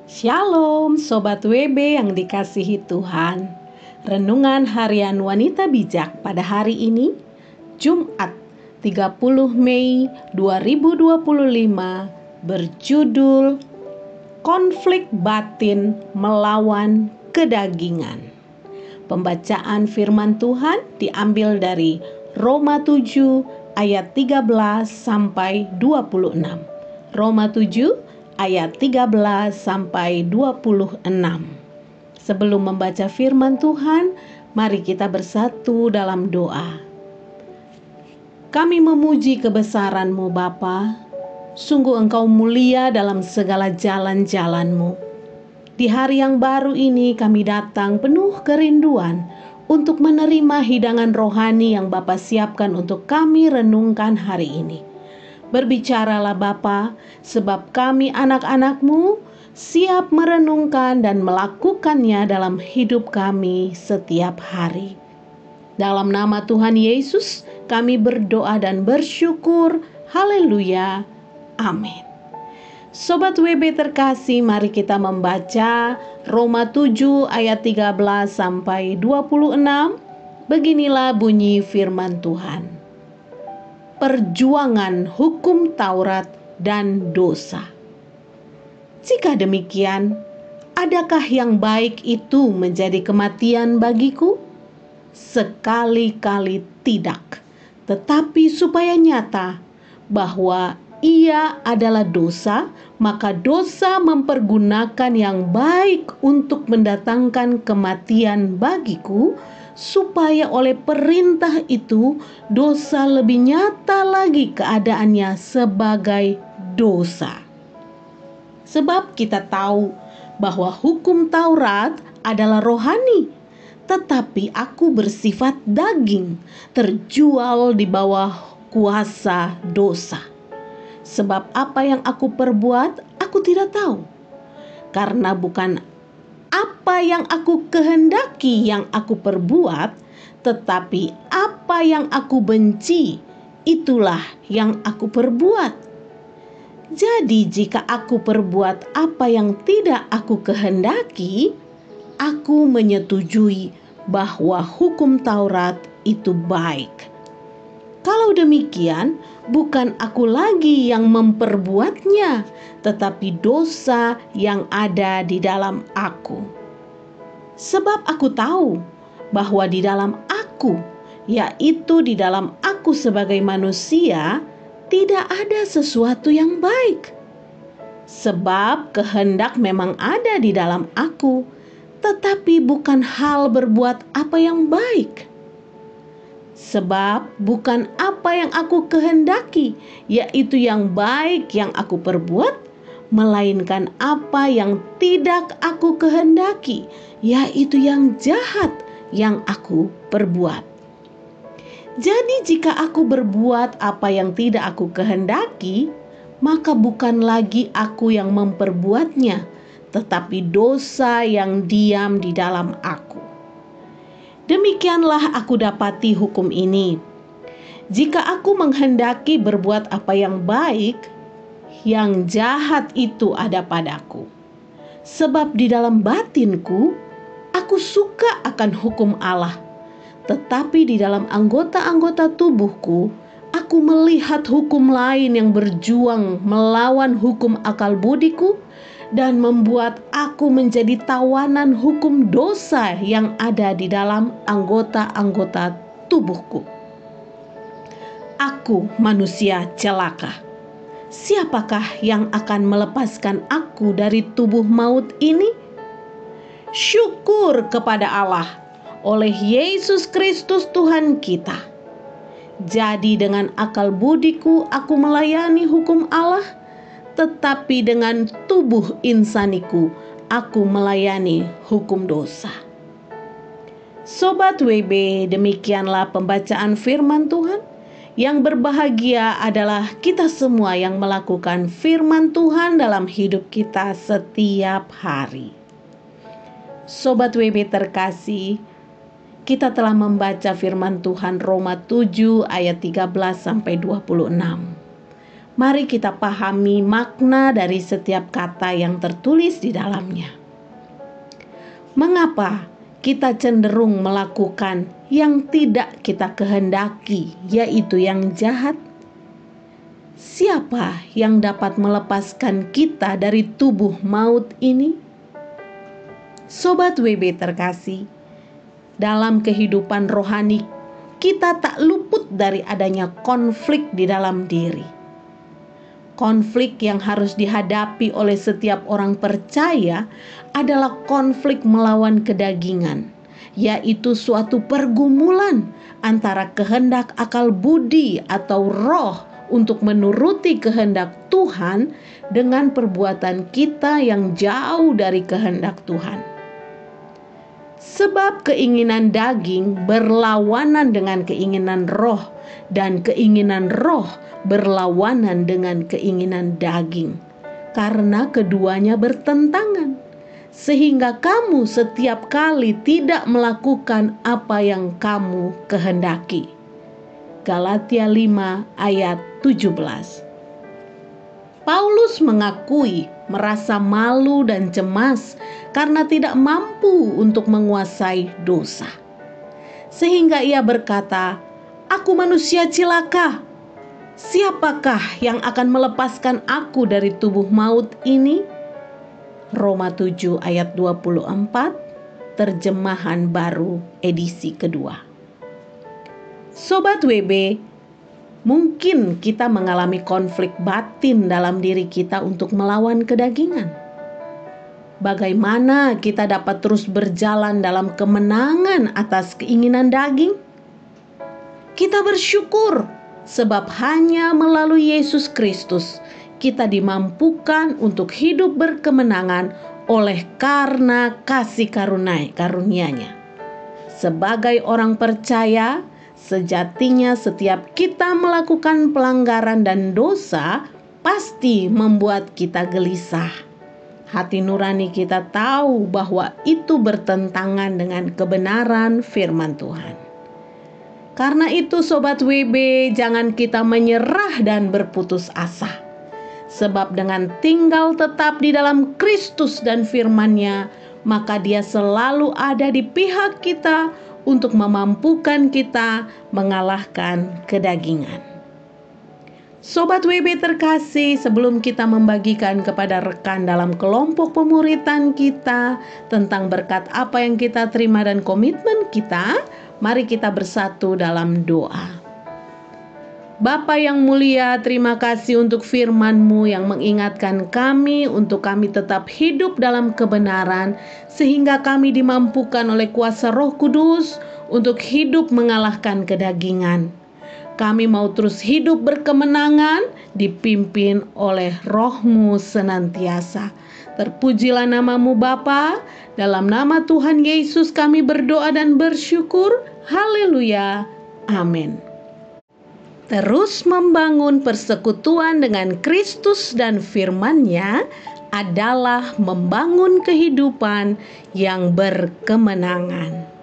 Shalom Sobat WB yang dikasihi Tuhan. Renungan Harian Wanita Bijak pada hari ini, Jumat 30 Mei 2025, berjudul Konflik Batin Melawan Kedagingan. Pembacaan firman Tuhan diambil dari Roma 7 ayat 13 sampai 26. Roma 7 ayat 13 sampai 26. Sebelum membaca firman Tuhan, mari kita bersatu dalam doa. Kami memuji kebesaran-Mu Bapa. Sungguh Engkau mulia dalam segala jalan-jalan-Mu. Di hari yang baru ini kami datang penuh kerinduan untuk menerima hidangan rohani yang Bapa siapkan untuk kami renungkan hari ini. Berbicaralah Bapa, sebab kami anak-anak-Mu siap merenungkan dan melakukannya dalam hidup kami setiap hari. Dalam nama Tuhan Yesus kami berdoa dan bersyukur. Haleluya. Amin. Sobat WB terkasih, mari kita membaca Roma 7 ayat 13 sampai 26. Beginilah bunyi firman Tuhan. Perjuangan hukum Taurat dan dosa. Jika demikian, adakah yang baik itu menjadi kematian bagiku? Sekali-kali tidak, tetapi supaya nyata bahwa ia adalah dosa, maka dosa mempergunakan yang baik untuk mendatangkan kematian bagiku, supaya oleh perintah itu dosa lebih nyata lagi keadaannya sebagai dosa. Sebab kita tahu bahwa hukum Taurat adalah rohani, tetapi aku bersifat daging, terjual di bawah kuasa dosa. Sebab apa yang aku perbuat, aku tidak tahu. Karena bukan apa yang aku kehendaki yang aku perbuat, tetapi apa yang aku benci, itulah yang aku perbuat. Jadi jika aku perbuat apa yang tidak aku kehendaki, aku menyetujui bahwa hukum Taurat itu baik. Kalau demikian, bukan aku lagi yang memperbuatnya, tetapi dosa yang ada di dalam aku. Sebab aku tahu bahwa di dalam aku, yaitu di dalam aku sebagai manusia, tidak ada sesuatu yang baik. Sebab kehendak memang ada di dalam aku, tetapi bukan hal berbuat apa yang baik. Sebab bukan apa yang aku kehendaki, yaitu yang baik yang aku perbuat, melainkan apa yang tidak aku kehendaki, yaitu yang jahat yang aku perbuat. Jadi jika aku berbuat apa yang tidak aku kehendaki, maka bukan lagi aku yang memperbuatnya, tetapi dosa yang diam di dalam aku. Demikianlah aku dapati hukum ini. Jika aku menghendaki berbuat apa yang baik, yang jahat itu ada padaku. Sebab di dalam batinku, aku suka akan hukum Allah. Tetapi di dalam anggota-anggota tubuhku, aku melihat hukum lain yang berjuang melawan hukum akal budiku, dan membuat aku menjadi tawanan hukum dosa yang ada di dalam anggota-anggota tubuhku. Aku manusia celaka. Siapakah yang akan melepaskan aku dari tubuh maut ini? Syukur kepada Allah oleh Yesus Kristus Tuhan kita. Jadi dengan akal budiku aku melayani hukum Allah, tetapi dengan tubuh insaniku aku melayani hukum dosa. Sobat WB, demikianlah pembacaan firman Tuhan. Yang berbahagia adalah kita semua yang melakukan firman Tuhan dalam hidup kita setiap hari. Sobat WB terkasih, kita telah membaca firman Tuhan Roma 7 ayat 13 sampai 26. Mari kita pahami makna dari setiap kata yang tertulis di dalamnya. Mengapa kita cenderung melakukan yang tidak kita kehendaki, yaitu yang jahat? Siapa yang dapat melepaskan kita dari tubuh maut ini? Sobat WB terkasih, dalam kehidupan rohani kita tak luput dari adanya konflik di dalam diri. Konflik yang harus dihadapi oleh setiap orang percaya adalah konflik melawan kedagingan, yaitu suatu pergumulan antara kehendak akal budi atau roh untuk menuruti kehendak Tuhan dengan perbuatan kita yang jauh dari kehendak Tuhan. Sebab keinginan daging berlawanan dengan keinginan roh, dan keinginan roh berlawanan dengan keinginan daging, karena keduanya bertentangan, sehingga kamu setiap kali tidak melakukan apa yang kamu kehendaki. Galatia 5 ayat 17. Paulus mengakui merasa malu dan cemas karena tidak mampu untuk menguasai dosa. Sehingga ia berkata, "Aku manusia cilaka. Siapakah yang akan melepaskan aku dari tubuh maut ini?" Roma 7 ayat 24, terjemahan baru edisi kedua. Sobat WB, mungkin kita mengalami konflik batin dalam diri kita untuk melawan kedagingan. Bagaimana kita dapat terus berjalan dalam kemenangan atas keinginan daging? Kita bersyukur sebab hanya melalui Yesus Kristus kita dimampukan untuk hidup berkemenangan oleh karena kasih karunia-Nya. Sebagai orang percaya, sejatinya setiap kita melakukan pelanggaran dan dosa pasti membuat kita gelisah. Hati nurani kita tahu bahwa itu bertentangan dengan kebenaran firman Tuhan. Karena itu Sobat WB, jangan kita menyerah dan berputus asa. Sebab dengan tinggal tetap di dalam Kristus dan firman-Nya, maka Dia selalu ada di pihak kita untuk memampukan kita mengalahkan kedagingan. Sobat WB terkasih, sebelum kita membagikan kepada rekan dalam kelompok pemuritan kita tentang berkat apa yang kita terima dan komitmen kita, mari kita bersatu dalam doa. Bapa yang mulia, terima kasih untuk firman-Mu yang mengingatkan kami untuk kami tetap hidup dalam kebenaran, sehingga kami dimampukan oleh kuasa Roh Kudus untuk hidup mengalahkan kedagingan. Kami mau terus hidup berkemenangan, dipimpin oleh Roh-Mu senantiasa. Terpujilah nama-Mu Bapa, dalam nama Tuhan Yesus kami berdoa dan bersyukur. Haleluya. Amin. Terus membangun persekutuan dengan Kristus dan firman-Nya adalah membangun kehidupan yang berkemenangan.